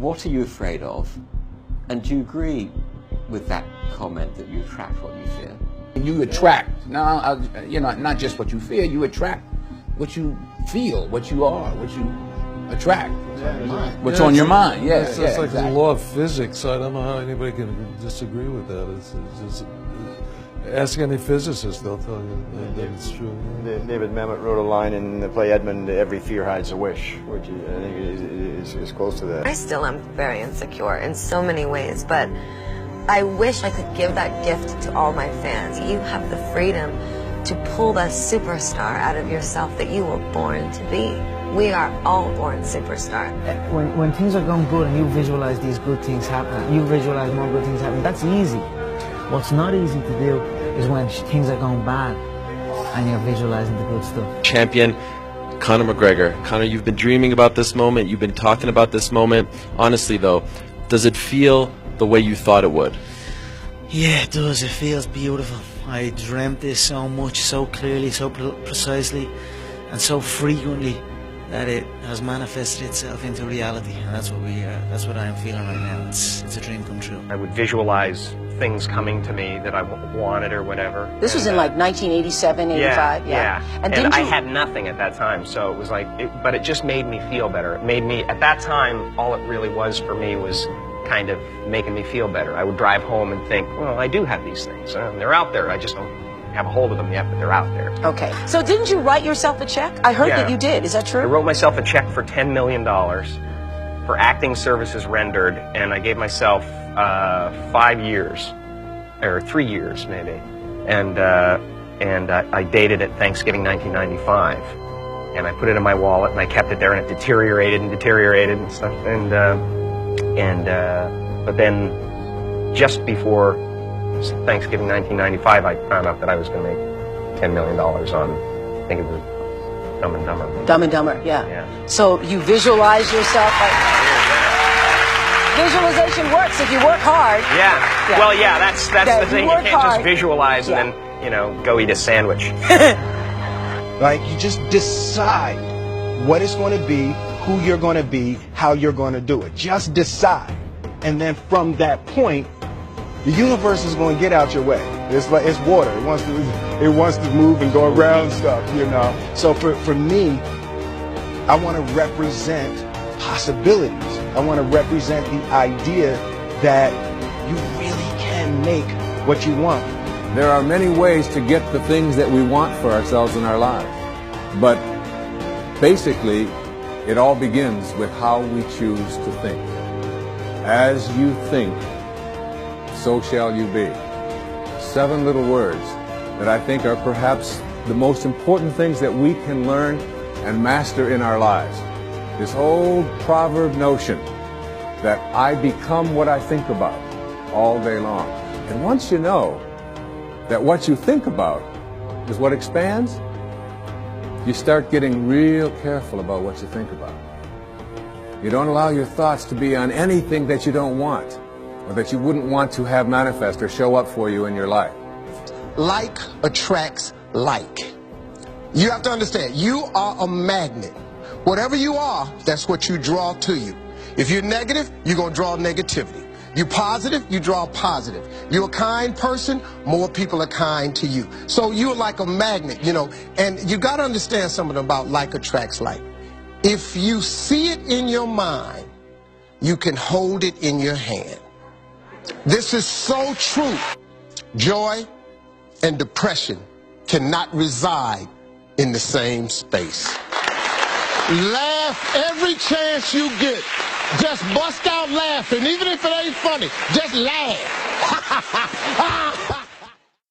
what are you afraid of? And do you agree with that comment that you attract what you fear? You attract, not just what you fear, you attract what you feel, what you are, what you attract. What's on your mind, It's like exactly. the law of physics. I don't know how anybody can disagree with that. It's just, ask any physicist, they'll tell you that it's true. David Mamet wrote a line in the play Edmund, "Every fear hides a wish," which I think is close to that. I still am very insecure in so many ways, but I wish I could give that gift to all my fans. You have the freedom to pull that superstar out of yourself that you were born to be. We are all born superstars. When things are going good and you visualize these good things happening, you visualize more good things happening, that's easy. What's not easy to do is when things are going bad and you're visualizing the good stuff. Champion Conor McGregor. Conor, you've been dreaming about this moment. You've been talking about this moment. Honestly, though, does it feel the way you thought it would? Yeah, it does. It feels beautiful. I dreamt this so much, so clearly, so precisely, and so frequently that it has manifested itself into reality. And that's what I am feeling right now. It's a dream come true. I would visualize things coming to me that I wanted or whatever. This was in like 1987, 85, yeah. And I had nothing at that time, so it was like, but it just made me feel better. It made me, at that time, all it really was for me was kind of making me feel better. I would drive home and think, well, I do have these things. They're out there. I just don't have a hold of them yet, but they're out there. Okay. So didn't you write yourself a check? I heard that you did. Is that true? I wrote myself a check for $10 million for acting services rendered, and I gave myself 5 years, or 3 years maybe, and I dated it Thanksgiving 1995, and I put it in my wallet and I kept it there, and it deteriorated and stuff, but then just before Thanksgiving 1995, I found out that I was going to make $10 million on, I think it was Dumb and Dumber. Dumb and Dumber, yeah. So you visualize yourself like... Visualization works if you work hard. Yeah. Well, yeah, that's the thing. You can't just visualize and then, go eat a sandwich. Like, you just decide what it's going to be, who you're going to be, how you're going to do it. Just decide. And then from that point, the universe is going to get out your way. It's like it's water. It wants to move and go around stuff, So for me, I want to represent possibilities. I want to represent the idea that you really can make what you want. There are many ways to get the things that we want for ourselves in our lives. But basically, it all begins with how we choose to think. As you think, so shall you be. 7 little words that I think are perhaps the most important things that we can learn and master in our lives. This old proverb notion that I become what I think about all day long. And once you know that what you think about is what expands, you start getting real careful about what you think about. You don't allow your thoughts to be on anything that you don't want, or that you wouldn't want to have manifest or show up for you in your life. Like attracts like. You have to understand, you are a magnet. Whatever you are, that's what you draw to you. If you're negative, you're going to draw negativity. You're positive, you draw positive. You're a kind person, more people are kind to you. So you're like a magnet, and you got to understand something about like attracts like. If you see it in your mind, you can hold it in your hand. This is so true. Joy and depression cannot reside in the same space. Laugh every chance you get. Just bust out laughing, even if it ain't funny. Just laugh.